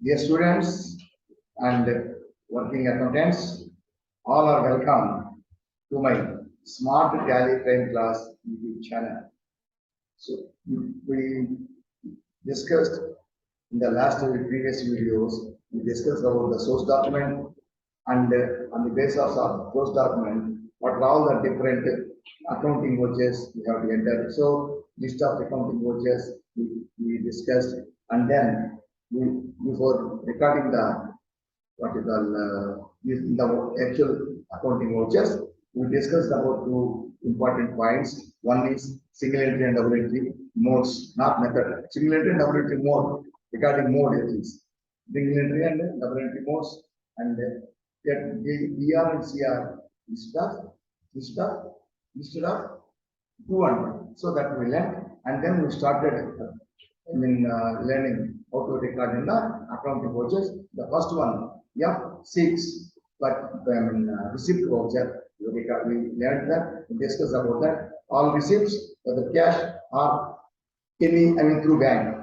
Dear students and working accountants, all are welcome to my Smart Tally Train class YouTube channel. So we discussed in the last previous videos, we discussed about the source document and on the basis of source document, what are all the different accounting vouchers we have to enter. So list of accounting vouchers we discussed, and then before recording the what you call the actual accounting vouchers, we discussed about two important points. One is single entry and double entry modes, not method. Single entry and double entry mode, regarding mode at least. Single entry and double entry modes, and get VR and CR instead of 2 and 1. So that we learned, and then we started learning how to record in the accounting vouchers. The first one, F6, but receipt voucher. We learned that, we discussed about that. All receipts, whether cash or through bank.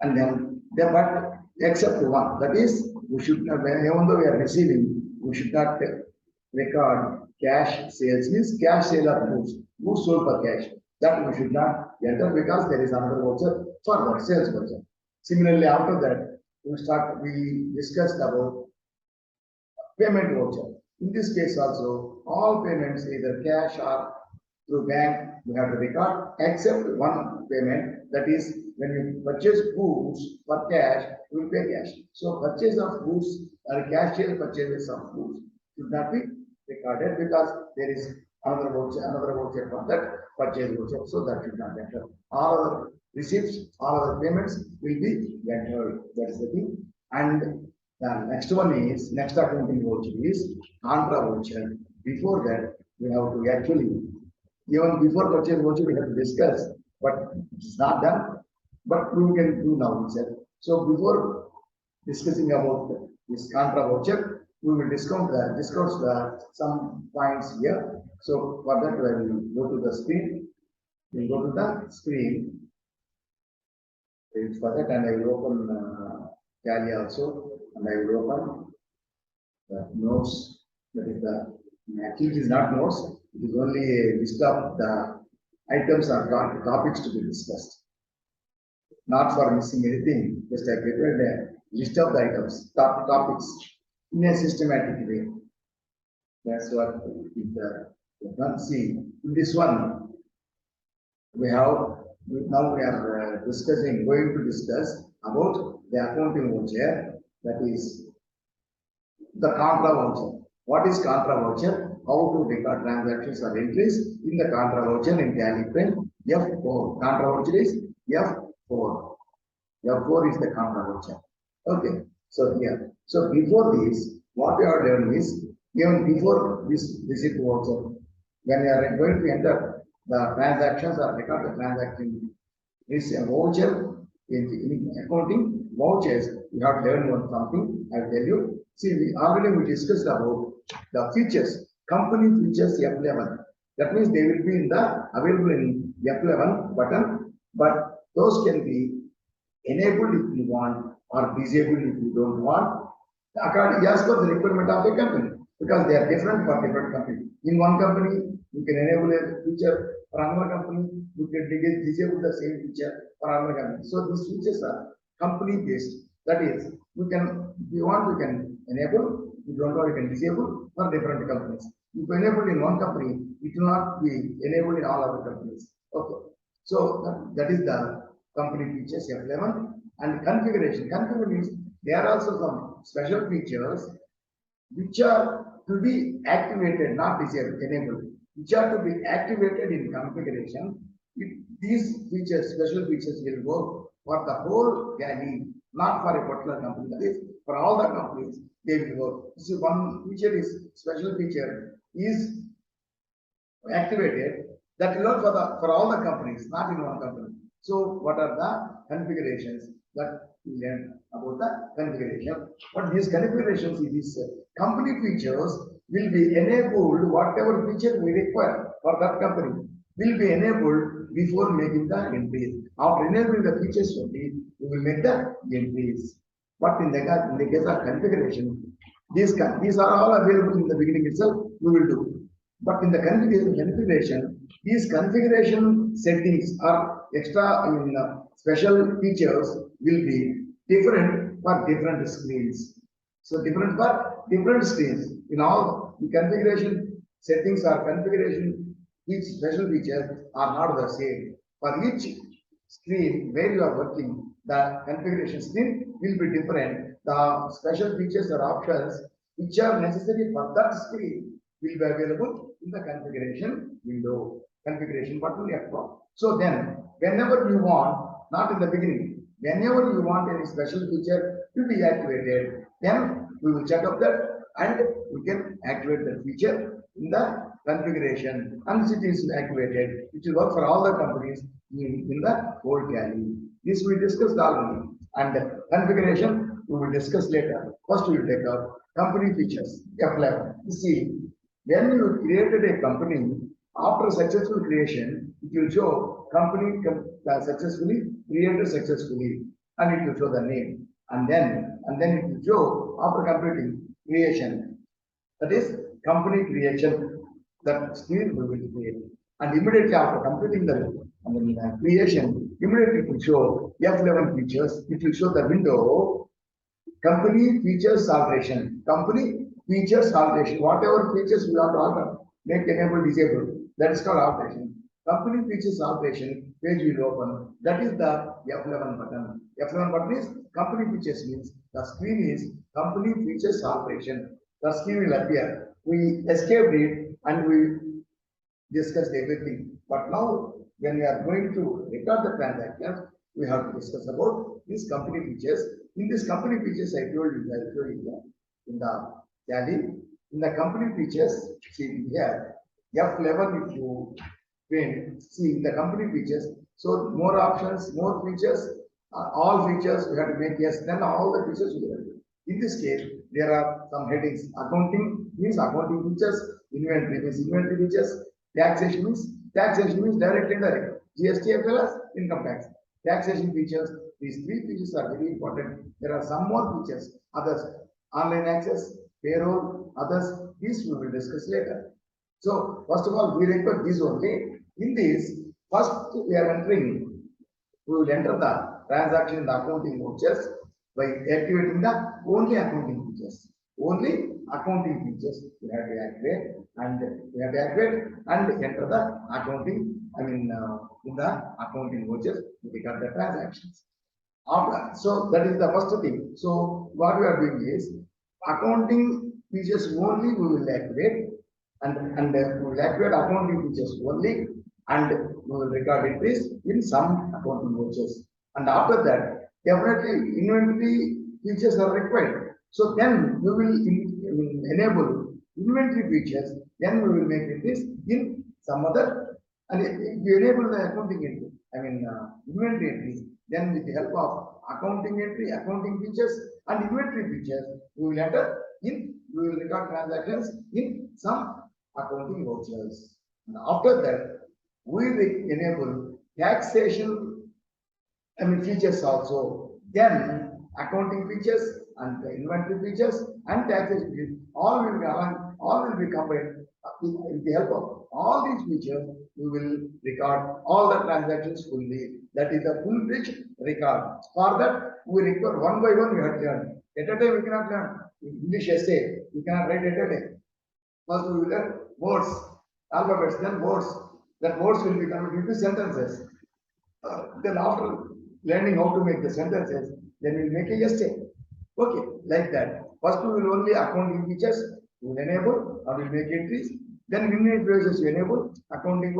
And then, but except one, that is, we should not, even though we are receiving, we should not record cash sales, means cash sale of goods sold for cash. That we should not enter because there is another voucher for that sales voucher. Similarly, after that, we discussed about payment voucher. In this case also, all payments, either cash or through bank, we have to record, except one payment, that is when you purchase goods for cash, we will pay cash. So purchase of goods or cash sale purchases of goods should not be recorded because there is another voucher for that purchase voucher, so that should not enter. All other receipts, all other payments will be entered. That is the thing. And the next one is, next accounting voucher is Contra Voucher. Before that, we have to actually, even before purchase voucher, we have to discuss, but it's not done. But we can do now itself. So before discussing about this Contra Voucher, we will discuss some points here. So for that, I will go to the screen. We'll go to the screen. For that, and I will open Tally also, and I will open the notes. That is the actually it is not notes. It is only a list of the items or topics to be discussed. Not for missing anything. Just I prepared a list of the items, topics in a systematic way. That's what you can see. In this one, we are going to discuss about the accounting voucher, that is the Contra Voucher. What is Contra Voucher? How to record transactions or entries in the Contra Voucher in Tally Print F4. Contra Voucher is F4. F4 is the Contra Voucher. Okay. So here. So before this, what we are doing is, even before this receipt voucher, when we are going to enter the transactions or record the transaction, this voucher in accounting vouchers, you have to learn something. I will tell you. See, we discussed about the features, company features F11. That means they will be available in F11 button, but those can be enabled if you want or disabled if you don't want, according as per the requirement of a company, because they are different for different companies. In one company, you can enable a feature; for another company, you can disable the same feature for another company. So these features are company based. That is, you can, if you want, you can enable; if you don't want, you can disable for different companies. If you enable in one company, it will not be enabled in all other companies. Okay. So that is the company features F11. And configuration. Configuration means there are also some special features which are to be activated, not disabled, enabled, which are to be activated in configuration. These features, special features, will work for the whole Tally, not for a particular company. That is, for all the companies, they will work. So one feature is special feature is activated, that will work for all the companies, not in one company. So what are the configurations that we learned about the configuration? What these configurations is these company features will be enabled, whatever feature we require for that company will be enabled before making the entries. After enabling the features only, we will make the entries. But in the case of configuration, these are all available in the beginning itself, we will do. But in the configuration, these configuration settings are extra, special features will be different for different screens. So different for different screens. In all the configuration settings or configuration, each special features are not the same. For each screen where you are working, the configuration screen will be different. The special features or options which are necessary for that screen will be available in the configuration window, configuration button F1. So then, whenever you want, not in the beginning, whenever you want any special feature to be activated, then we will check up that and we can activate that feature in the configuration. And it is activated. It will work for all the companies in the whole tally. This we discussed already. And configuration we will discuss later. First we will take up company features, F11. You see, when you created a company, after successful creation, it will show company successfully created successfully, and it will show the name. And then it will show after completing creation. That is company creation. That screen we will create. And immediately after completing the creation, immediately it will show F11 features. It will show the window company features alteration. Company features alteration. Whatever features we have to alter, make enable, disable. That is called alteration. Company features alteration page will open. That is the F11 button. F11 button is company features means the screen is company features alteration. The screen will appear. We escaped it and we discussed everything. But now when we are going to record the transactions, we have to discuss about these company features. In this company features, I told you in the tally, in the company features, see here, F11 if you print, see the company features. So more options, more features, all features we have to make yes, then all the features will be. In this case, there are some headings. Accounting means accounting features, inventory means inventory features, taxation means direct and indirect, GST as well as income tax. Taxation features, these three features are very important. There are some more features, others, online access, payroll, others, these we will discuss later. So, first of all, we require these only. In this, first we are entering, we will enter the transaction in the accounting vouchers by activating the only accounting features. Only accounting features we have to activate and enter the accounting, in the accounting vouchers we got the transactions. So that is the first thing. So what we are doing is accounting features only we will activate and we will activate accounting features only and we will record entries in some accounting vouchers. And after that, definitely inventory features are required. So then we will enable inventory features, then we will make entries in some other, and if you enable the accounting entry, inventory entries, then with the help of accounting entry, accounting features and inventory features, we will record transactions in some accounting vouchers. And after that, we will enable taxation features also. Then accounting features and the inventory features and taxation features all will be combined. With the help of all these features, we will record all the transactions fully. That is the full-fledged record. For that, we require one by one we have to learn. At a time we cannot learn. In English essay, we cannot write at a time. First we will learn words, alphabets, then words. That words will be converted into sentences. Then after learning how to make the sentences, then we will make a essay. Okay, like that. First we will only accounting features, we will enable or we will make entries. Then inventory features we enable, accounting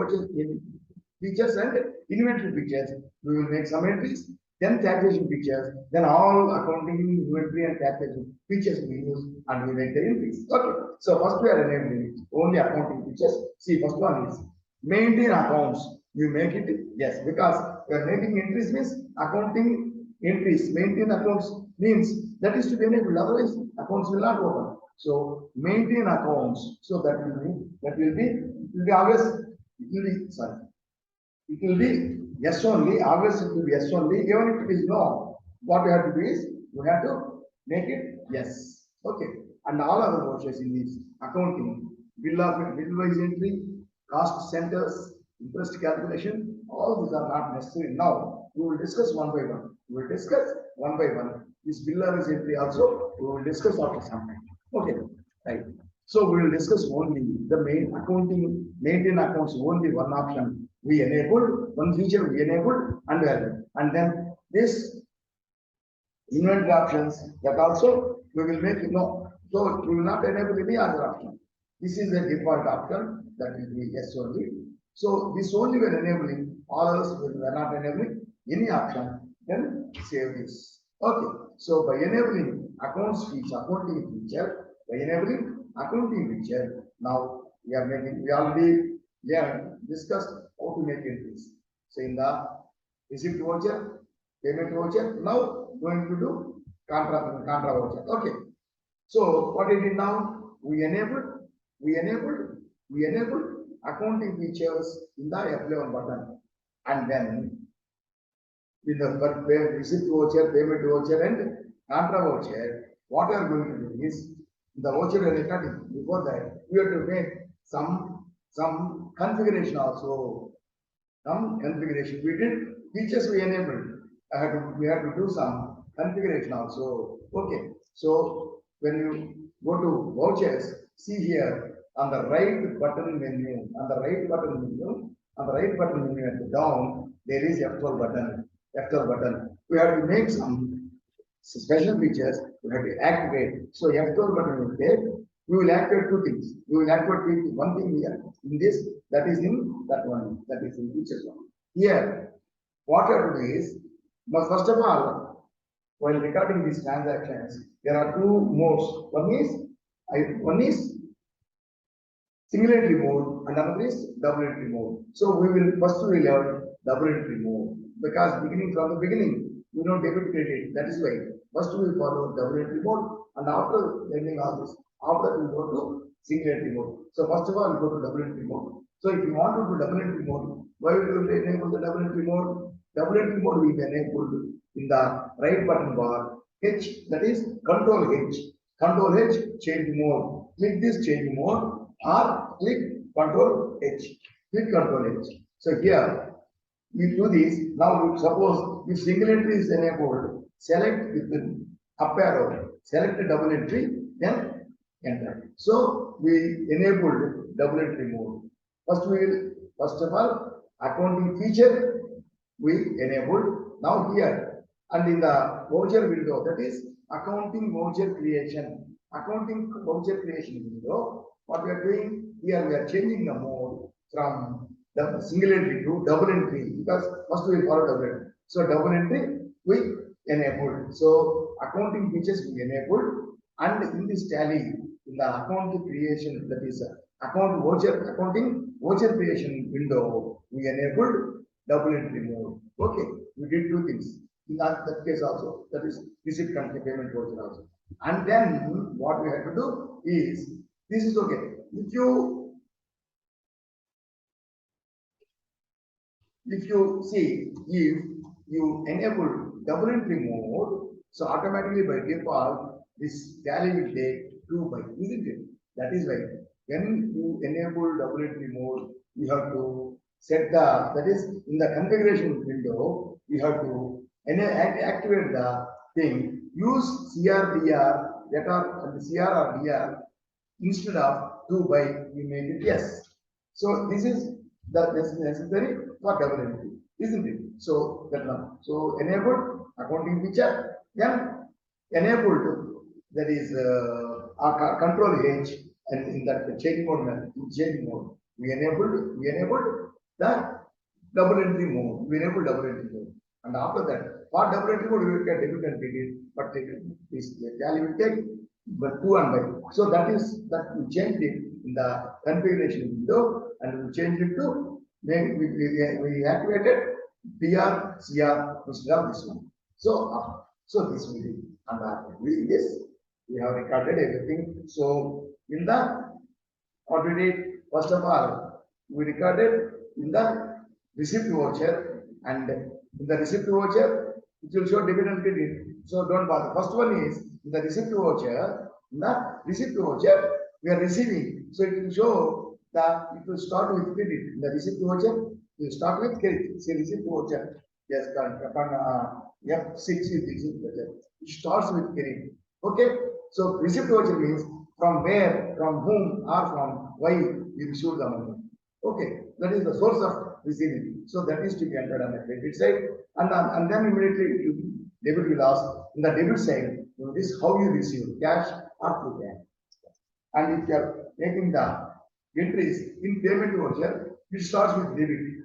features and inventory features, we will make some entries. Then taxation features, then all accounting, inventory and taxation features we use and we make the entries. Okay, so first we are enabling only accounting features. See, first one is maintain accounts. You make it, yes, because we are making entries means accounting entries, maintain accounts means that is to be enabled, otherwise accounts will not open. So maintain accounts. So that will be always, it will be yes only, always it will be yes only, even if it is no. what we have to do is, we have to make it yes. Okay. And all other vouchers in this accounting, bill-wise entry, cost centers, interest calculation, all these are not necessary now. We will discuss one by one. We will discuss one by one. This bill-wise entry also, we will discuss after some time. Okay, right. So we will discuss only the main accounting, maintain accounts, only one option we enabled, one feature we enabled, and then this inventory options, that also we will make no. So we will not enable any other option. This is the default option, that will be yes only. So this only we are enabling, all others we are not enabling any option, then save this. Okay. So by enabling accounting feature, by enabling accounting feature, now we are making, we already discussed how to make entries. So in the receipt voucher, payment voucher, now going to do contra voucher. Okay. So what we did now, we enabled accounting features in the F11 button, and then with the receipt voucher, payment voucher, and contra voucher, what we are going to do is, the voucher we are recording. Before that, we have to make some configuration also. Some configuration we did, features we enabled. We had to do some configuration also. Okay. So when you go to vouchers, see here on the right button menu, at the down, there is F12 button. We have to make some special features, we have to activate. So F12 button will take, we will activate two things. We will activate one thing here in this, that is in that one, that is in features one. Here, what we have to do is, first of all, while recording these transactions, there are two modes. One is single entry mode, and another is double entry mode. So we will first learn double entry mode, because from the beginning, we don't debit credit. That is why first we will follow double entry mode, and after learning all this, after we go to single entry mode. So first of all, we go to double entry mode. So if you want to do double entry mode, why will we enable the double entry mode? Double entry mode will be enabled in the right button bar, H, that is Control H. Control H, change mode. Click this change mode, or click Control H. Click Control H. So here, we do this. Now suppose if single entry is enabled, select with the up arrow, select the double entry, then enter. So we enabled double entry mode. First of all, accounting feature we enabled. Now here, and in the voucher window, that is accounting voucher creation. Accounting voucher creation window, what we are doing here, we are changing the mode from the single entry to double entry, because first we will follow double entry. So double entry we enabled. So accounting features we enabled, and in this tally, in the account creation, that is accounting voucher creation window, we enabled double entry mode. Okay, we did two things in that case also, that is receipt payment voucher also. And then what we have to do is, this is okay. If you see, if you enable double entry mode, so automatically by default, this tally will take 2 bytes, isn't it? That is why when you enable double entry mode, you have to set that is in the configuration window, you have to activate the thing, use CRDR, that are the CR or DR, instead of 2 byte, we make it yes. So this is necessary for double entry, isn't it? So that one. So enabled accounting feature, then enabled, that is Control H, and in that change mode, we enabled the double entry mode. We enabled double entry mode, and after that, for double entry mode, we will get debit and credit, but this value will take but 2 and by. So that we changed it in the configuration window, and we changed it to we activated PR CR instead of this one. So this will be, and after doing this, we have recorded everything. So in the what we did, first of all, we recorded in the receipt voucher, and in the receipt voucher It will show debit and credit. So don't bother. First one is the receipt voucher. The receipt voucher we are receiving. So it will show that it will start with credit. The receipt voucher will start with credit. See receipt voucher. Yes, F6 is receipt voucher. It starts with credit. Okay. So receipt voucher means from where, from whom, or from why you received the money. Okay, that is the source of receiving. So that is to be entered on the credit side, and then immediately you debit will ask in the debit side. This how you receive cash or through bank. And if you are making the entries in payment voucher, it starts with debit.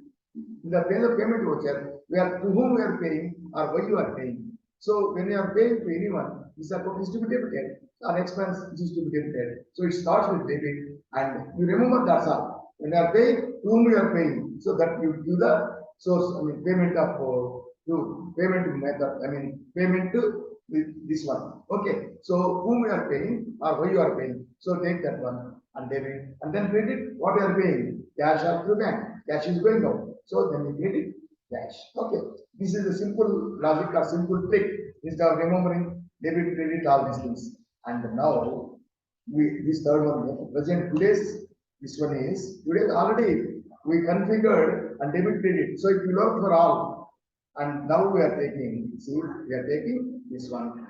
In the payment voucher, we are to whom we are paying or why you are paying. So when you are paying to anyone, this account is to be debited. An expense is to be debited. So it starts with debit, and you remember that's all. When you are paying, to whom you are paying, so that you do the source, payment of to payment method, payment to this one. Okay, so whom you are paying or why you are paying. So take that one and debit, and then credit what you are paying, cash or through bank. Cash is going out, so then you credit cash. Okay, this is a simple logic or simple trick instead of remembering debit, credit, all these things. And now this third one, present today's, this one is today already we configured and debit credit. So it will work for all. And now we are taking, see, we are taking this one.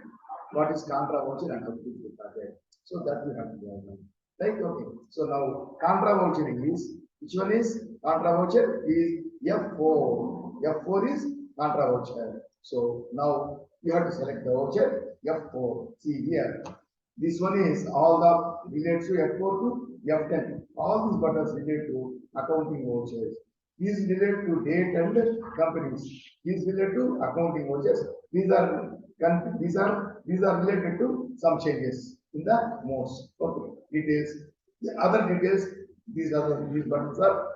What is contra voucher and how to do that? So that we have to do. Right? Okay. So now contra voucher is, which one is contra voucher is F4. F4 is contra voucher. So now you have to select the voucher F4. See here. This one is all the relates to F4 to F10. All these buttons relate to accounting vouchers. These relate to date and companies. These relate to accounting vouchers. These are related to some changes in the modes. Okay. Details. The other details. These buttons are.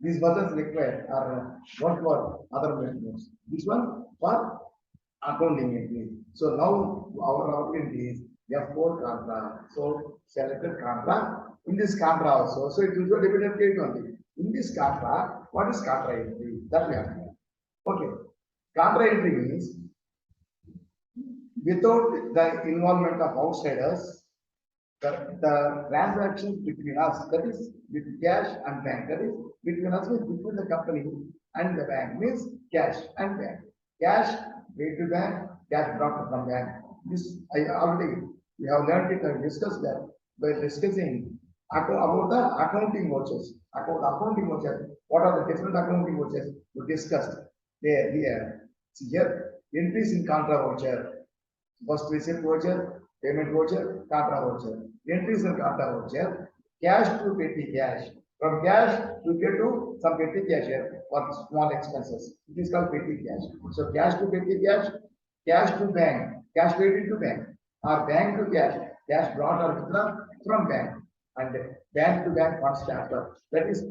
These buttons required are not for other modes. This one for accounting entry. So now our entry is F4 contra. So selected contra. In this contra also, so it will show debit and credit only. In this contra, what is contra entry? That we have to know. Okay. Contra entry means without the involvement of outsiders, the transactions between us, that is with cash and bank, that is between us, between the company and the bank, means cash and bank. Cash paid to bank, cash brought from bank. This I already, we have learned it and discussed that by discussing about the accounting vouchers. Accounting vouchers, what are the different accounting vouchers we discussed there, here. See here, entries in contra voucher, first receipt voucher, payment voucher, contra voucher. Entries in contra voucher, cash to petty cash. From cash you get to some petty cash here for small expenses. It is called petty cash. So cash to petty cash to bank, cash paid into bank, or bank to cash brought or withdrawn from bank, and bank to bank funds transfer. That is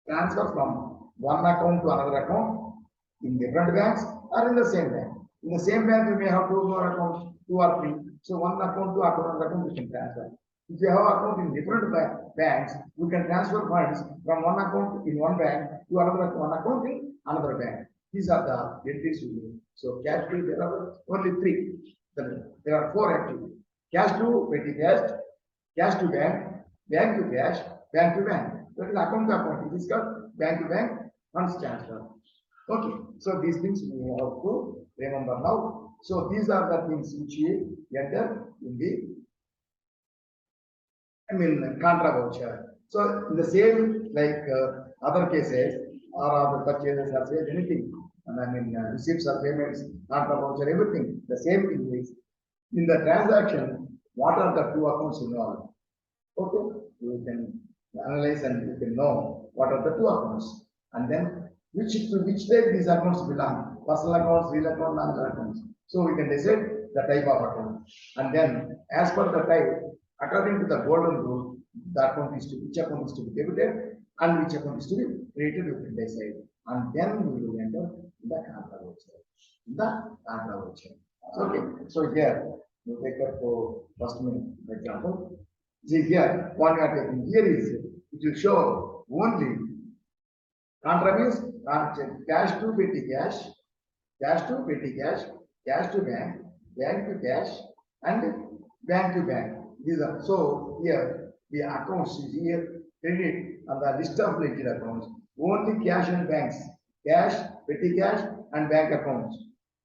transfer from one account to another account in different banks or in the same bank. In the same bank, you may have two more accounts, two or three. So one account to another account, you can transfer. If you have account in different banks, you can transfer funds from one account in one bank to another one account in another bank. These are the entries you do. So cash to, there are only three. There are four actually. Cash to petty cash to bank, bank to cash, bank to bank. That is account to account. It is called bank to bank funds transfer. Okay, so these things we have to remember now. So these are the things which we enter in the contra voucher. So in the same like other cases or other purchases or sales, anything, receipts or payments, contra voucher, everything. The same thing is in the transaction. What are the two accounts involved? Okay, you can analyze and you can know what are the two accounts, and then which type these accounts belong. Personal accounts, real account, non-real accounts. So we can decide the type of account, and then as per the type, according to the golden rule, the account is to which account is to be debited and which account is to be created. You can decide, and then we will enter the contra voucher. The contra voucher. Okay. So here you take up for first example. See here, what we are taking here is it will show only contra means cash to petty cash, cash to petty cash, cash to bank, bank to cash, and bank to bank. These are so here the accounts is here credit on the list of ledger accounts. Only cash and banks, cash, petty cash, and bank accounts.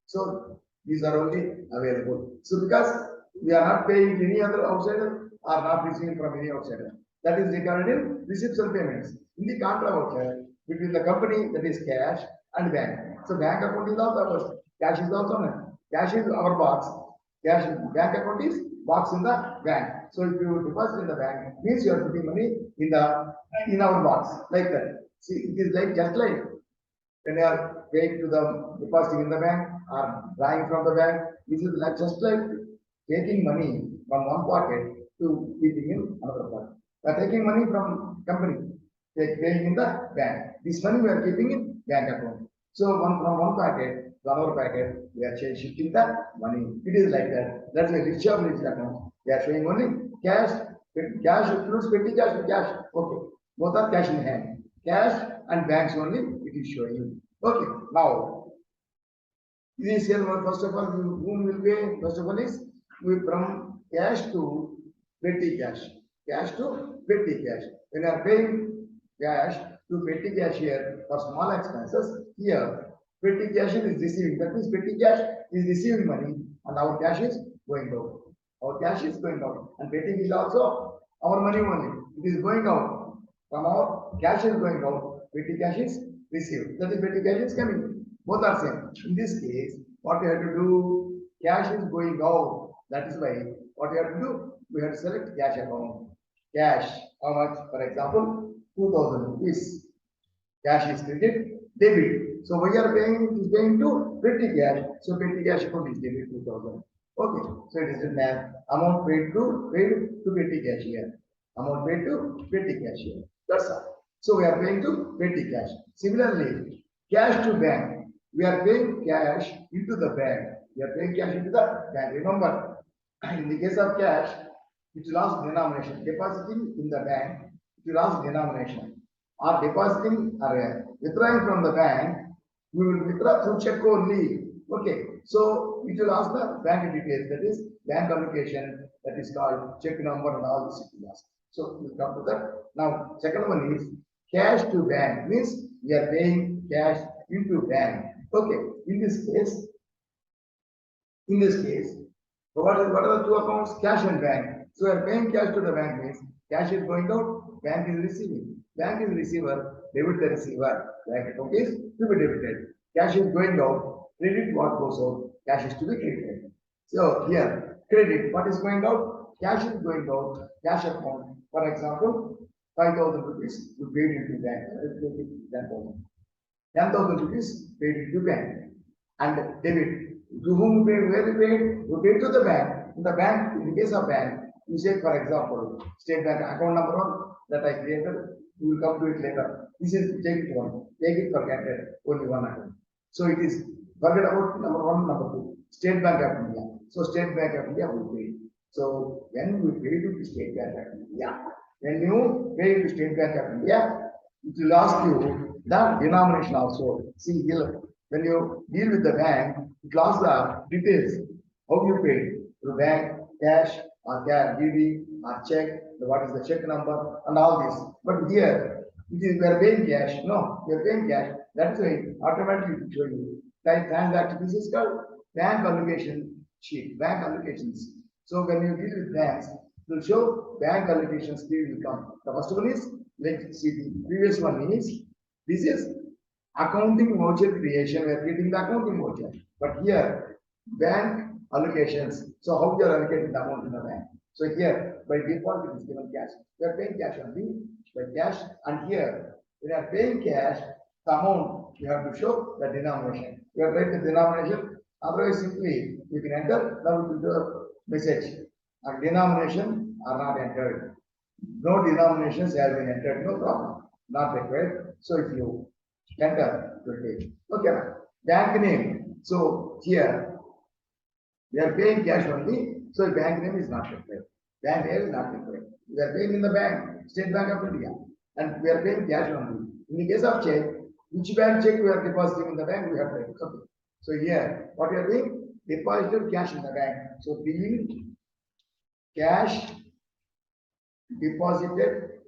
So these are only available. So because we are not paying any other outsider or not receiving from any outsider. That is regarded in receipts and payments. In the contra voucher, between the company that is cash and bank. So bank account is also ours. Cash is also none. Cash is our box. Cash bank account is box in the bank. So if you deposit in the bank, means you are putting money in our box like that. See, it is like just like when you are paying to the depositing in the bank or drawing from the bank. This is like just like taking money from one pocket to keeping in another pocket. We are taking money from company, paying in the bank. This money we are keeping in bank account. So from one packet to another packet, we are shifting the money. It is like that. That's a rich account. They are showing only cash. Cash includes petty cash to cash. Okay. Both are cash in hand. Cash and banks only it is showing. Okay. Now, this is first of all, whom will pay? First of all is we from cash to petty cash. Cash to petty cash. When you are paying cash to petty cash here for small expenses, here petty cash is receiving. That means petty cash is receiving money and our cash is going out. Our cash is going out and petty is also our money only. It is going out. From our cash is going out, petty cash is received. That is petty cash is coming. Both are same. In this case, what we have to do, cash is going out. That is why what we have to do, we have to select cash account. Cash, how much? For example, 2000 rupees. Cash is credit, debit. So we are paying is paying to petty cash. So petty cash account is debit 2000. Okay. So it is written amount paid to petty cash here. Amount paid to petty cash here. That's all. So we are paying to petty cash. Similarly, cash to bank. We are paying cash into the bank. We are paying cash into the bank. Remember, in the case of cash, it lost denomination. Depositing in the bank, it lost denomination. Or depositing or withdrawing from the bank, we will withdraw through check only. Okay, so it will ask the bank details, that is bank allocation, that is called check number and all this it will ask. So we'll come to that. Now, second one is cash to bank, means we are paying cash into bank. Okay, in this case, what are the two accounts? Cash and bank. So we are paying cash to the bank means cash is going out, bank is receiving. Bank is receiver, debit the receiver, bank account is to be debited. Cash is going out, credit what goes out, cash is to be credited. So here, credit, what is going out? Cash is going out, cash account. For example, 5,000 rupees you paid into bank, 10,000. 10,000 rupees paid into bank. And debit, to whom we paid, where we paid? We paid to the bank. In the bank, in the case of bank, you say, for example, state bank account number one that I created, we will come to it later. This is take it one, take it for granted, only one account. So it is forget about number one, number two. State Bank of India. So State Bank of India will pay. So when we pay to State Bank of India, when you pay to State Bank of India, it will ask you the denomination also. See here, when you deal with the bank, it will ask the details. How you pay? Through bank, cash, or DD, or check, what is the check number, and all this. But here, it is we are paying cash. No, we are paying cash. That is why automatically it will show you. Type transaction. This is called bank allocation sheet, bank allocations. So when you deal with banks, it will show bank allocations will come. The first one is, let's see, the previous one is, this is accounting voucher creation. We are getting the accounting voucher. But here, bank allocations. So how you are allocating the amount in the bank? So here, by default, it is given cash. We are paying cash only by cash, and here we are paying cash. The amount you have to show the denomination. You have write the denomination. Otherwise, simply you can enter. Now it will do a message. And denomination are not entered. No denominations have been entered. No problem. Not required. So if you enter, it will take. Okay. Bank name. So here we are paying cash only. So bank name is not required. Bank name is not required. We are paying in the bank, State Bank of India, and we are paying cash only. In the case of check, which bank check we are depositing in the bank, we have to write. Okay. So here, what you are doing? Deposited cash in the bank. So being cash deposited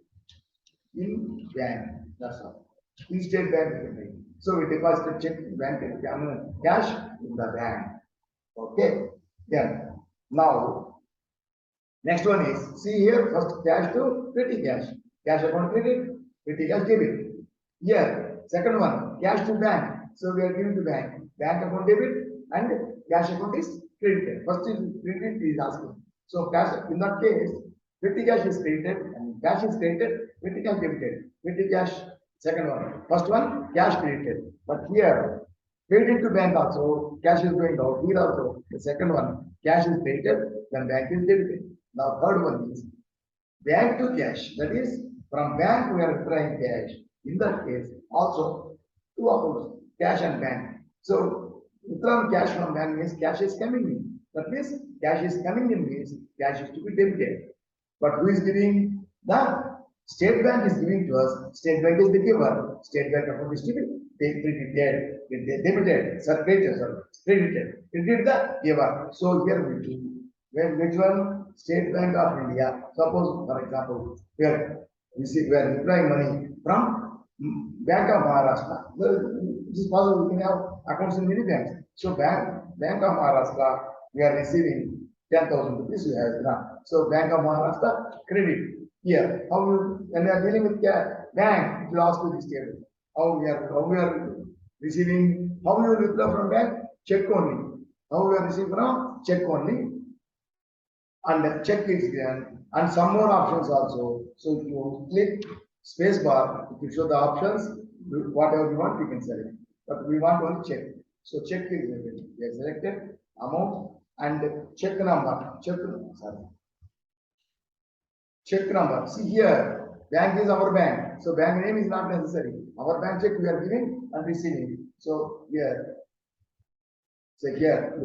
in bank. That's all. In state bank. So we deposited check in bank cash in the bank. Okay. Then now next one is, see here, first cash to petty cash. Cash account credit, petty cash debit. Here, second one, cash to bank. So we are giving to bank. Bank account debit and cash account is credited. First is credited is asking. So cash, in that case, petty cash is credited and cash is credited, petty cash debited. Petty cash, second one. First one, cash credited. But here, credit to bank also, cash is going out. Here also, the second one, cash is credited, then bank is debited. Now third one is bank to cash. That is, from bank we are withdrawing cash. In that case, also two accounts, cash and bank. So withdrawing cash from bank means cash is coming in. That means cash is coming in means cash is to be debited. But who is giving? The State Bank is giving to us. State Bank is the giver. State Bank account is to be credited, debited, credited. Credited the giver. So here we do. When which one? State Bank of India. Suppose, for example, we are withdrawing money from Bank of Maharashtra. It is possible we can have accounts in many banks. So Bank of Maharashtra, we are receiving 10,000 rupees. We have enough. So Bank of Maharashtra credit. Here, how you, when we are dealing with bank, it will ask you this table. How we are receiving, how we will withdraw from bank? Check only. How we are receiving from? Check only. And check is given, and some more options also. So if you click space bar, if you show the options, whatever you want, you can select. But we want only check. So check is given. We have selected amount and check number. Check number. See here, bank is our bank. So bank name is not necessary. Our bank check we are giving and receiving. So here, we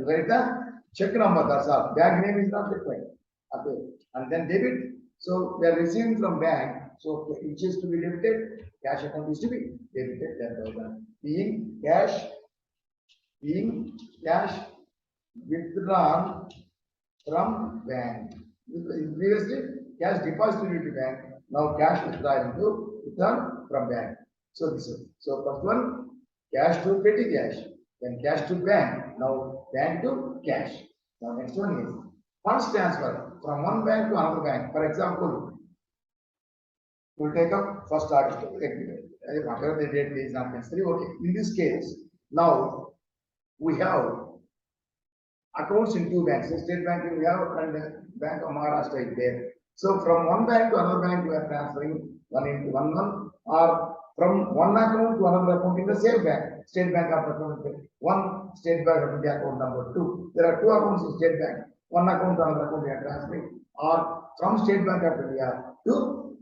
write the check number, that's all. Bank name is not required. Okay. And then debit. So we are receiving from bank. So which is to be debited, cash account is to be debited 10,000. Being cash withdrawn from bank. Previously, cash deposited to bank. Now cash withdrawn into return from bank. So this is, so first one, cash to petty cash. Then cash to bank. Now bank to cash. Now next one is funds transfer from one bank to another bank. For example, we'll take up first August. Whatever the date is not necessary. Okay. In this case, now we have accounts in two banks. State Bank we have and Bank of Maharashtra is there. So from one bank to another bank, we are transferring one into one, or from one account to another account in the same bank. State Bank of account, one State Bank of India account number 2. There are two accounts in State Bank. One account to another account we are transferring, or from State Bank of India to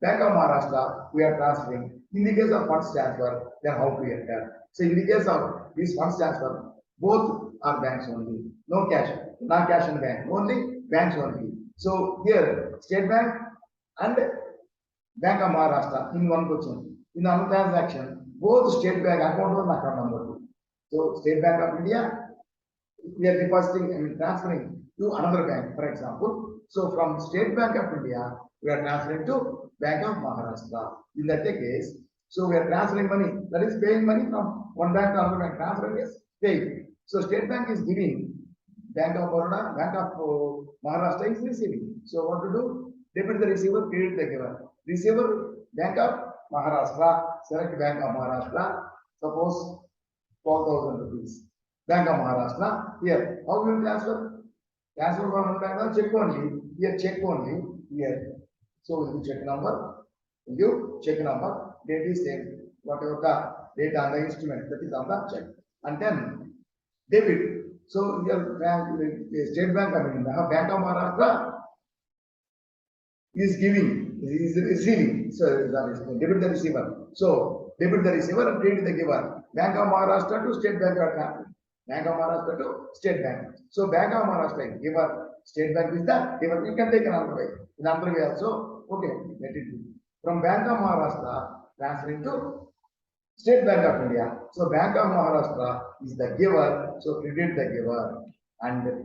Bank of Maharashtra we are transferring. In the case of funds transfer, then how to enter? So in the case of this funds transfer, both are banks only. No cash, not cash in bank, only banks only. So here, State Bank and Bank of Maharashtra in one question. In another transaction, both State Bank account and account number 2. So State Bank of India, we are depositing, transferring to another bank, for example. So from State Bank of India, we are transferring to Bank of Maharashtra. In that case, so we are transferring money, that is paying money from one bank to another bank. Transferring is paying. So State Bank is giving, Bank of Baroda, Bank of Maharashtra is receiving. So what to do? Debit the receiver, credit the giver. Receiver, Bank of Maharashtra, select Bank of Maharashtra, suppose 12,000 rupees. Bank of Maharashtra, here, how will you transfer? Transfer from one bank, check only, here check only, here. So we'll check number, check number, date is same, whatever the date on the instrument, that is on the check. And then debit. So here State Bank of India, Bank of Maharashtra is giving, is receiving. So debit the receiver. So debit the receiver and credit the giver. Bank of Maharashtra to State Bank of India. Bank of Maharashtra to State Bank. So Bank of Maharashtra is giver. State Bank is the giver. You can take another way. In another way also. Okay, let it be. From Bank of Maharashtra transferring to State Bank of India. So Bank of Maharashtra is the giver, so credit the giver. And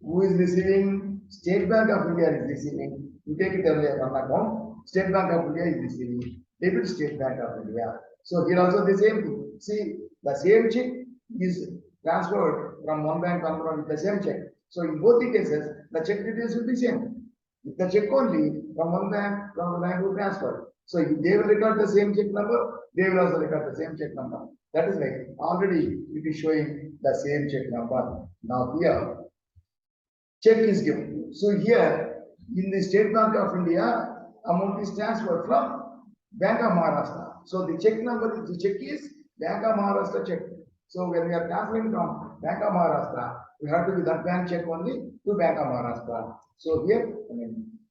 who is receiving? State Bank of India is receiving. You take it earlier from account. State Bank of India is receiving. Debit State Bank of India. So here also the same thing. See, the same check is transferred from one bank to another with the same check. So in both the cases, the check details will be same. If the check only from one bank to another bank will transfer. So if they will record the same check number, they will also record the same check number. That is like already it is showing the same check number. Now here, check is given. So here in the State Bank of India, amount is transferred from Bank of Maharashtra. So the check number, the check is Bank of Maharashtra check. So when we are transferring from Bank of Maharashtra, we have to be that bank check only to Bank of Maharashtra. So here,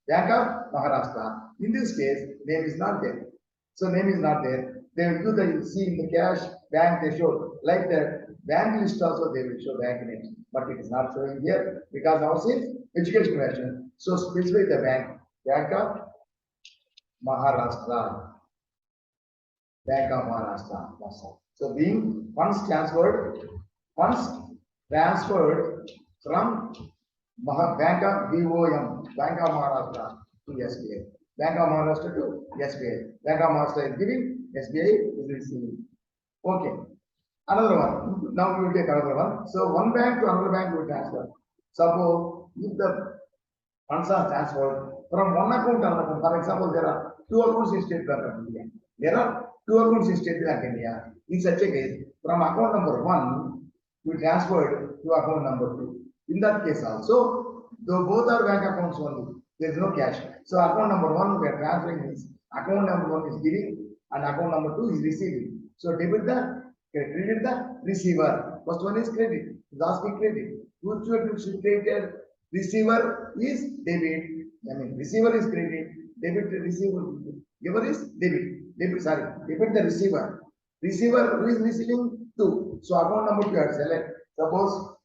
Bank of Maharashtra. In this case, name is not there. So name is not there. They will do the see in the cash bank they show like that bank list also they will show bank names, but it is not showing here because ours is education question. So specify the bank, Bank of Maharashtra, Bank of Maharashtra. So being funds transferred from Bank of BOM, Bank of Maharashtra to SBI. Bank of Maharashtra to SBI. Bank of Maharashtra is giving, SBI is receiving. Okay. Another one. Now we will take another one. So one bank to another bank will transfer. Suppose if the funds are transferred from one account to another account. For example, there are two accounts in State Bank of India. There are two accounts in State Bank of India. In such a case, from account number 1, we transferred to account number 2. In that case also, though both are bank accounts only, there is no cash. So account number 1 we are transferring is account number 1 is giving and account number 2 is receiving. So debit the credit the receiver. First one is credit. Is asking credit. Which should create receiver is debit. I mean receiver is credit. Debit the receiver. Giver is debit. Debit the receiver. Receiver who is receiving 2. So account number 2 you have to select. Suppose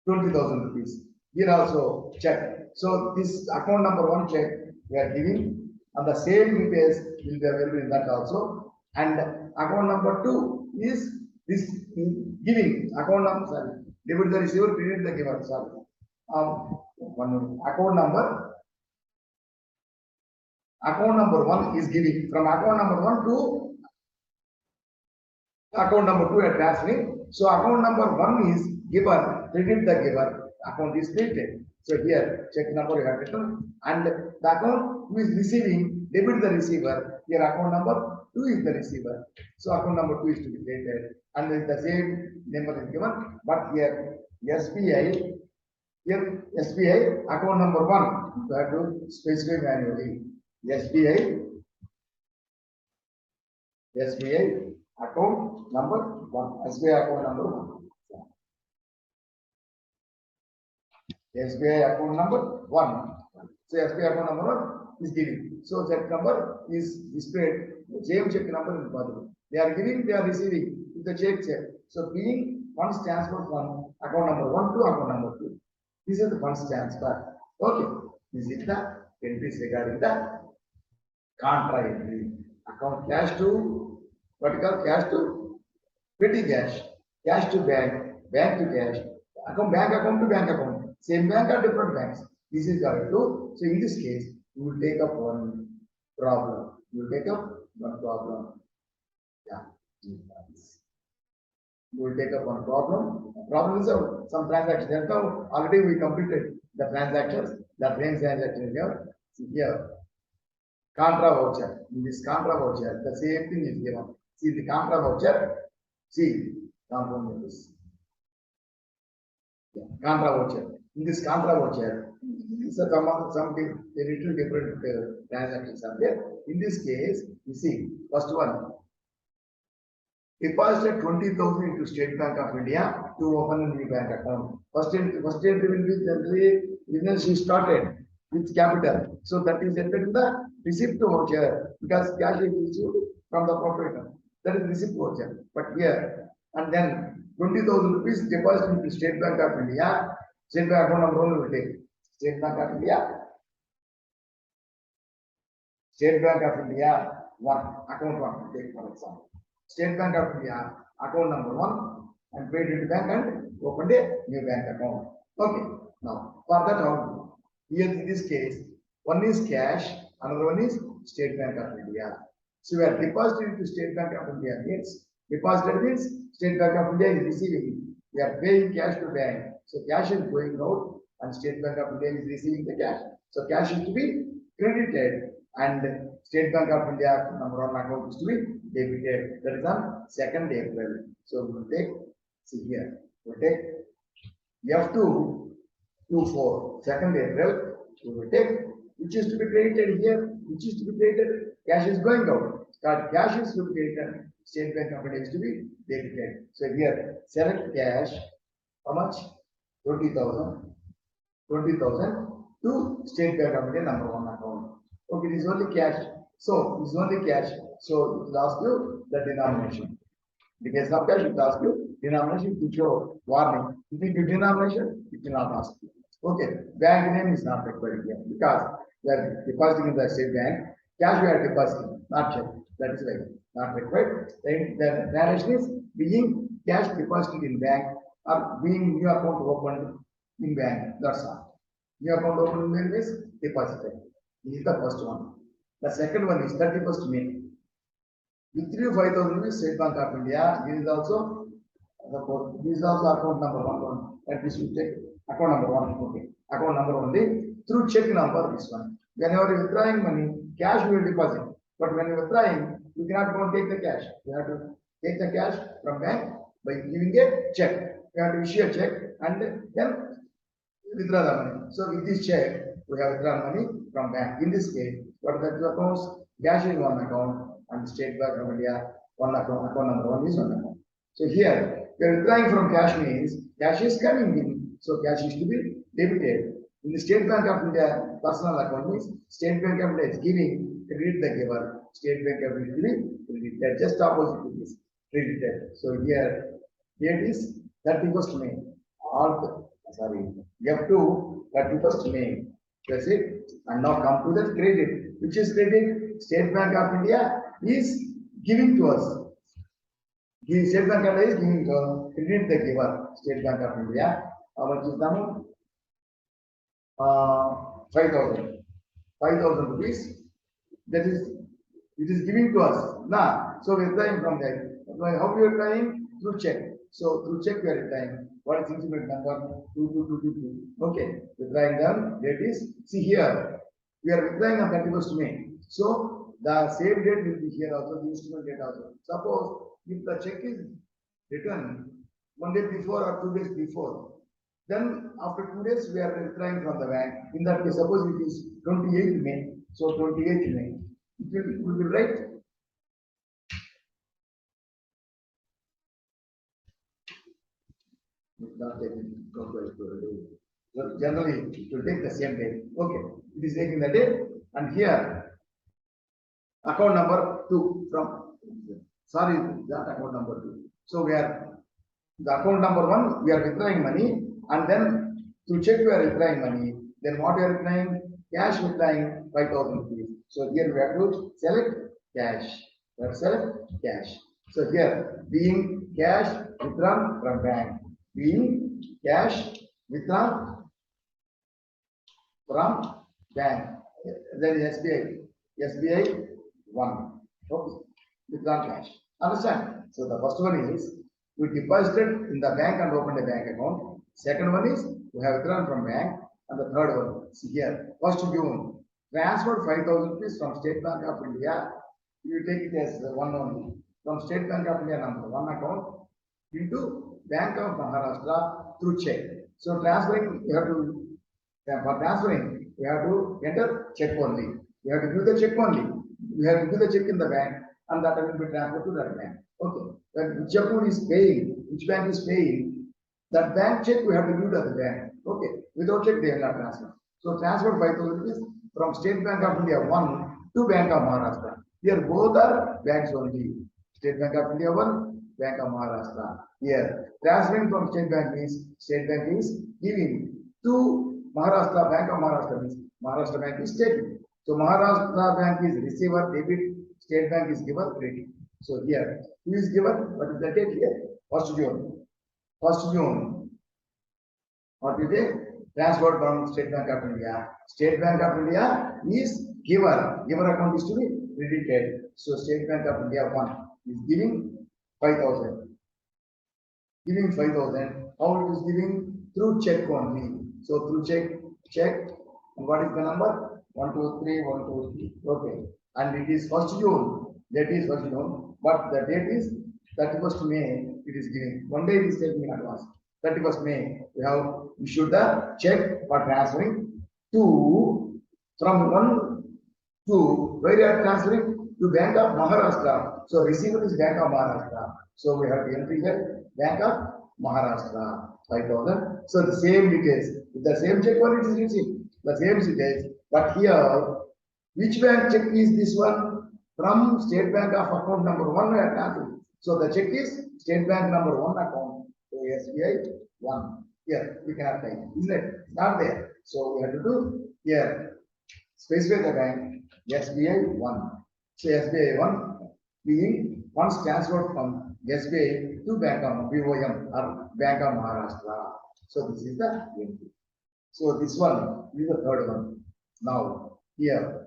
20,000 rupees. Here also check. So this account number 1 check we are giving and the same details will be available in that also. And account number 2 is this giving account number, debit the receiver, credit the giver. Account number 1 is giving from account number 1 to account number 2 are transferring. So account number 1 is giver, credit the giver, account is created. So here check number you have written and the account who is receiving, debit the receiver, here account number 2 is the receiver. So account number 2 is to be created and the same number is given, but here SBI account number 1 you have to specify manually. SBI account number 1. SBI account number 1. SBI account number 1. So SBI account number 1 is giving. So check number is displayed. The same check number is possible. They are giving, they are receiving. If the check. So being funds transfer from account number 1 to account number 2. This is the funds transfer. Okay. This is the entries regarding the contra entry. Account cash to vertical cash to petty cash, cash to bank, bank to cash, bank account to bank account, same bank or different banks. This is our two. So in this case, we will take up one problem. We will take up one problem. Yeah. We will take up one problem. Problem is some transactions. Now already we completed the transactions. The transaction here. See here. Contra voucher. In this contra voucher, the same thing is given. See the contra voucher. See, compound this. Yeah, contra voucher. In this contra voucher, so some little different transactions are there. In this case, you see, first one, deposited 20,000 into State Bank of India to open a new bank account. First entry will be generally business is started with capital. So that is entered in the receipt voucher because cash is received from the proprietor. That is receipt voucher. But here, and then 20,000 rupees deposited into State Bank of India. State Bank account number 1 will take. State Bank of India. State Bank of India 1, account 1 will take for example. State Bank of India account number 1 and paid into bank and opened a new bank account. Okay. Now, for that, how here in this case, one is cash, another one is State Bank of India. So we are deposited into State Bank of India means deposited means State Bank of India is receiving. We are paying cash to bank. So cash is going out and State Bank of India is receiving the cash. So cash is to be credited and State Bank of India number one account is to be debited. That is on 2nd April. So we will take, see here, we will take F2 24, 2nd April, we will take which is to be credited here, which is to be credited, cash is going out. Cash is to be credited, State Bank of India is to be debited. So here, select cash, how much? 20,000 to State Bank of India number one account. Okay, this is only cash. So this is only cash. So it will ask you the denomination. In case of cash, it will ask you denomination to show warning. If you give denomination, it will not ask you. Okay, bank name is not required here because we are depositing in the State Bank. Cash we are depositing, not check. That is right, not required. Then the narration is being cash deposited in bank or being new account opened in bank. That's all. New account opened in bank is deposited. This is the first one. The second one is 31st May. Withdrew 5,000 rupees State Bank of India. This is also account number one. And this will take account number one. Okay. Account number only through check number this one. Whenever you are withdrawing money, cash we will deposit. But when you are withdrawing, you cannot go and take the cash. You have to take the cash from bank by giving a check. You have to issue a check and then withdraw the money. So with this check, we have withdrawn money from bank. In this case, what are the two accounts? Cash is one account and State Bank of India one account. Account number one is one account. So here, we are withdrawing from cash means cash is coming in. So cash is to be debited. In the State Bank of India personal account means State Bank of India is giving, credit the giver. State Bank of India is giving, credited. Just opposite to this, credited. So here, date is 31st May. F2 31st May. That's it. And now come to the credit. Which is credit? State Bank of India is giving to us. The State Bank of India is giving to us. Credit the giver. State Bank of India. How much is the amount? 5,000. 5,000 rupees. That is, it is giving to us. Nah. So we are trying from there. How we are trying? Through check. So through check we are trying. What is instrument number? 2222. Okay. Withdrawing down. That is, see here. We are withdrawing on 31st May. So the same date will be here also, the instrument date also. Suppose if the check is written 1 day before or 2 days before, then after 2 days we are withdrawing from the bank. In that case, suppose it is 28th May. So 28th May. It will be right. Not taking so generally it will take the same day. Okay, it is taking the day, and here account number 2 from that account number 2. So we are the account number 1, we are withdrawing money, and then to check we are withdrawing money. Then what we are withdrawing? Cash withdrawing 5,000 rupees. So here we have to select cash. We have to select cash. So here being cash withdrawn from bank. Being cash withdrawn from bank. Then SBI 1. Okay. Withdrawn cash. Understand? So the first one is we deposited in the bank and opened a bank account. Second one is we have withdrawn from bank. And the third one, see here, 1st June, transferred 5,000 rupees from State Bank of India. You take it as one only. From State Bank of India number 1 account into Bank of Maharashtra through check. So transferring, you have to, for transferring, you have to enter check only. You have to give the check only. You have to give the check in the bank and that will be transferred to that bank. Okay. Then which account is paying, which bank is paying, that bank check we have to give to the bank. Okay. Without check they will not transfer. So transfer 5,000 rupees from State Bank of India 1 to Bank of Maharashtra. Here both are banks only. State Bank of India 1, Bank of Maharashtra. Here transferring from State Bank means State Bank is giving to Maharashtra. Bank of Maharashtra means Maharashtra Bank is taking. So Maharashtra Bank is receiver debit. State Bank is giver credit. So here who is given? What is the date here? 1st June. 1st June, what is it? Transferred from State Bank of India. State Bank of India is giver. Giver account is to be credited. So State Bank of India 1 is giving 5,000. Giving 5,000. How it is giving? Through check only. So through check. And what is the number? 1, 2, 3, 1, 2, 3. Okay. And it is 1st June. That is 1st June. But the date is 31st May. It is giving. One day it is taking in advance. 31st May. We have issued the check for transferring to from one to where you are transferring to Bank of Maharashtra. So receiver is Bank of Maharashtra. So we have the entry here Bank of Maharashtra 5,000. So the same details. With the same check what it is received. The same details. But here, which bank check is this one? From State Bank of account number 1 we are transferring. So the check is State Bank number 1 account. So SBI 1. Here we cannot type, isn't it? It's not there. So we have to do here. Specify the bank SBI 1. So SBI 1 being once transferred from SBI to Bank of BOM or Bank of Maharashtra. So this is the entry. So this one is the third one. Now here.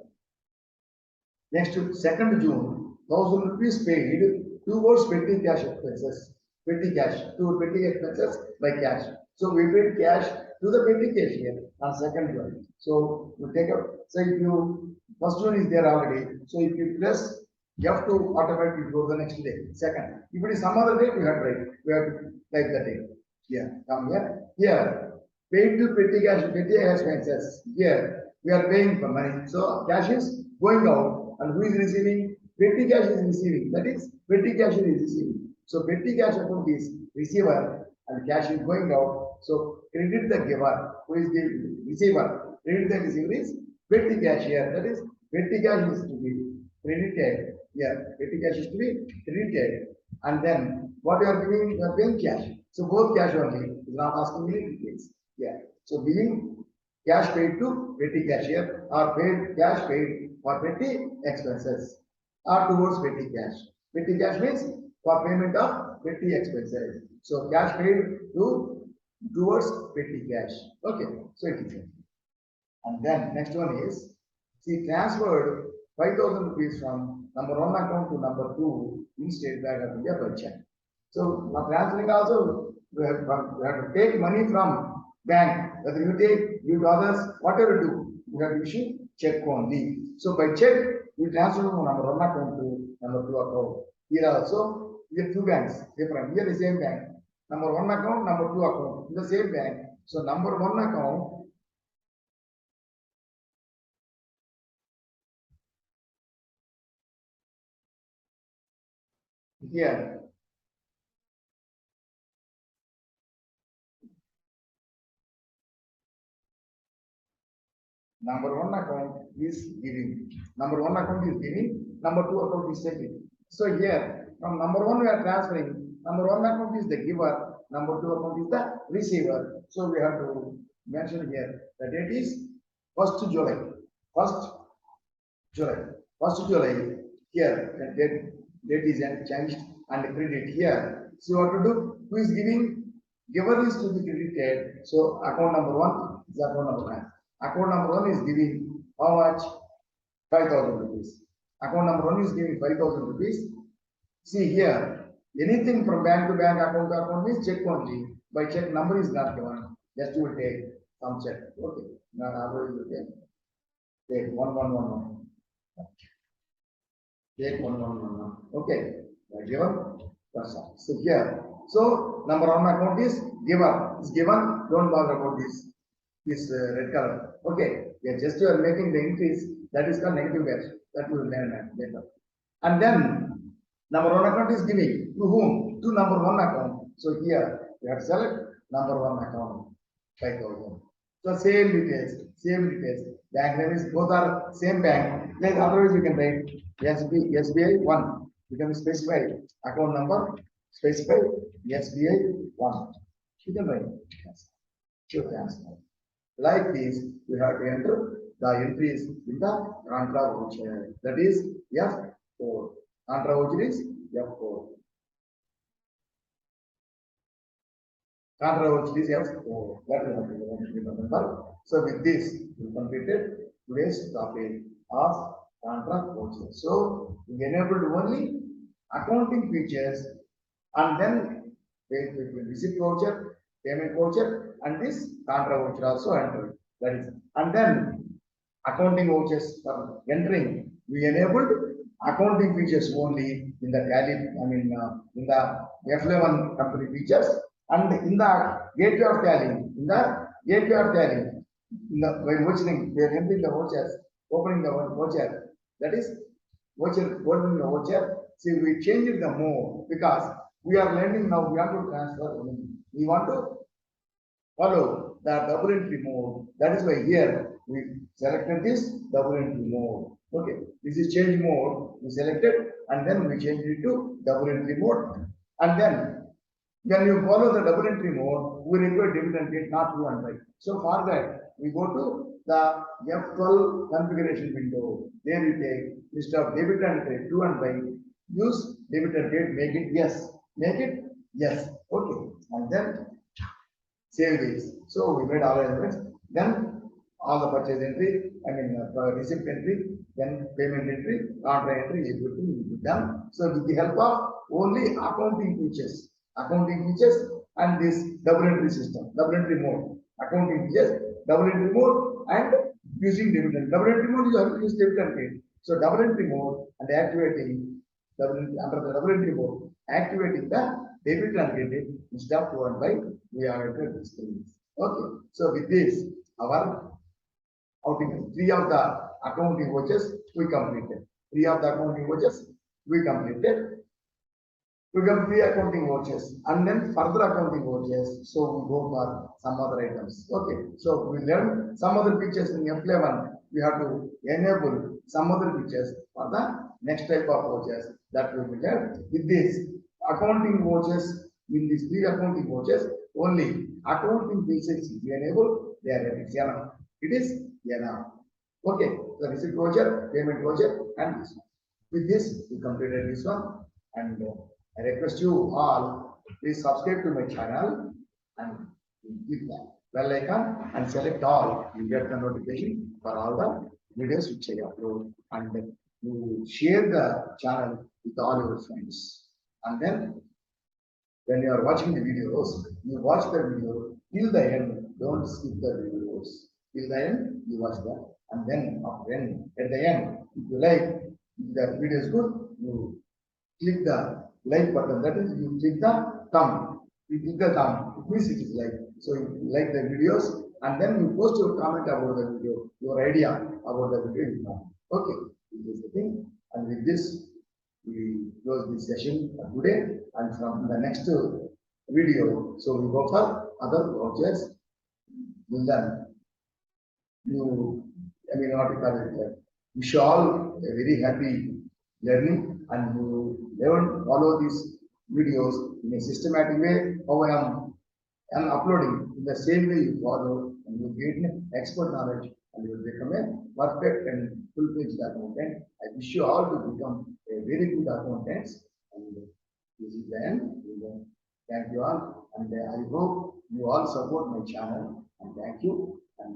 Next 2nd June, 1,000 rupees paid towards petty cash expenses. Petty cash to petty expenses by cash. So we paid cash to the petty cash here on 2nd June. So we take a say if you 1st June is there already. So if you press you have to automatically go the next day. Second, if it is some other day, we have to write. We have to type the date. Here, come here. Here, paid to petty cash, petty expenses. Here, we are paying for money. So cash is going out, and who is receiving? Petty cash is receiving. That is, petty cash is receiving. So petty cash account is receiver, and cash is going out. So credit the giver, who is the receiver. Credit the receiver is petty cash here. That is, petty cash is to be credited. Yeah, petty cash is to be credited. And then what you are giving, you are paying cash. So both cash only. Is not asking any details. Yeah. So being cash paid to petty cashier or paid cash paid for petty expenses or towards petty cash. Petty cash means for payment of petty expenses. So cash paid to towards petty cash. Okay. So it is. And then next one is she transferred 5,000 rupees from number 1 account to number 2 in State Bank of India by check. So now transferring also we have to take money from bank, whether you take, give to others, whatever you do, you have to issue check only. So by check, we transfer from number 1 account to number 2 account. Here also, we have two banks different. Here the same bank. Number 1 account, number 2 account. In the same bank. So number 1 account. Here. Number 1 account is giving. Number 1 account is giving. Number 2 account is taking. So here, from number 1 we are transferring. Number 1 account is the giver. Number 2 account is the receiver. So we have to mention here. The date is 1st July. 1st July. 1st July. Here, the date is changed and credit here. So what to do? Who is giving? Giver is to be credited. So account number 1 is account number 9. Account number 1 is giving how much? 5,000 rupees. Account number 1 is giving 5,000 rupees. See here, anything from bank to bank, account to account is check only. By check number is not given. Just you will take some check. Okay. Not otherwise you take 1111. Take 1111. Okay. Given. That's all. So here. So number 1 account is given. Is given. Don't bother about this red color. Okay. Yeah, just you are making the increase. That is called negative batch. That we will learn later. And then number 1 account is giving to whom? To number 1 account. So here we have to select number 1 account 5,000. So same details. Bank name is both are same bank. Then otherwise you can write SBI 1. You can specify account number, specify SBI 1. You can write. Yes. Like this, we have to enter the entries in the Contra Voucher. That is F4. Contra Voucher is F4. Contra Voucher is yes. So that we have to remember. So with this, we completed today's topic of Contra Voucher. So we enabled only accounting features and then receipt voucher, payment voucher, and this Contra Voucher also entered. That is, and then accounting vouchers for entering, we enabled accounting features only in the tally, in the F11 company features, and in the gateway of tally, when vouchering, we are entering the vouchers, opening the voucher, that is voucher, opening the voucher. See, we changed the mode because we are learning now, we want to transfer, we want to follow the double entry mode. That is why here we selected this double entry mode. Okay, this is change mode. We selected and then we changed it to double entry mode. And then when you follow the double entry mode, we require debit and credit not 2 and 5. So for that, we go to the F12 configuration window. There you take list of debit and credit 2 and 5. Use debit and credit, make it yes. Make it yes. Okay. And then save this. So we made all elements. Then all the purchase entry, receipt entry, then payment entry, contra entry, everything will be done. So with the help of only accounting features and this double entry system, double entry mode, accounting features, double entry mode, and using debit and double entry mode, you have to use debit and credit. So double entry mode and activating under the double entry mode, activating the debit and credit instead of 2 and 5, we are entered these things. Okay, so with this, our outing, 3 of the accounting vouchers we completed. 3 of the accounting vouchers we completed. We got 3 accounting vouchers and then further accounting vouchers. So we go for some other items. Okay, so we learn some other features in F11. We have to enable some other features for the next type of vouchers that we will learn. With this accounting vouchers, in these 3 accounting vouchers, only accounting features we enable. They are ready. It is enough. Okay, the receipt voucher, payment voucher, and this one. With this, we completed this one, and I request you all, please subscribe to my channel and click the bell icon and select all. You get the notification for all the videos which I upload, and you share the channel with all your friends. And then when you are watching the videos, you watch the video till the end. Don't skip the videos. Till the end, you watch that. And then at the end, if you like, if the video is good, you click the like button. That is, you click the thumb. You click the thumb. It means it is like. So you like the videos, and then you post your comment about the video, your idea about the video. Okay, this is the thing. And with this, we close this session today. And from the next video, so we go for other vouchers. We'll learn. What you call it? Wish you all a very happy learning, and you learn, follow these videos in a systematic way. How I am uploading in the same way you follow, and you gain expert knowledge, and you will become a perfect and full-fledged accountant. I wish you all to become a very good accountant. And this is the end. Thank you all, and I hope you all support my channel. And thank you. And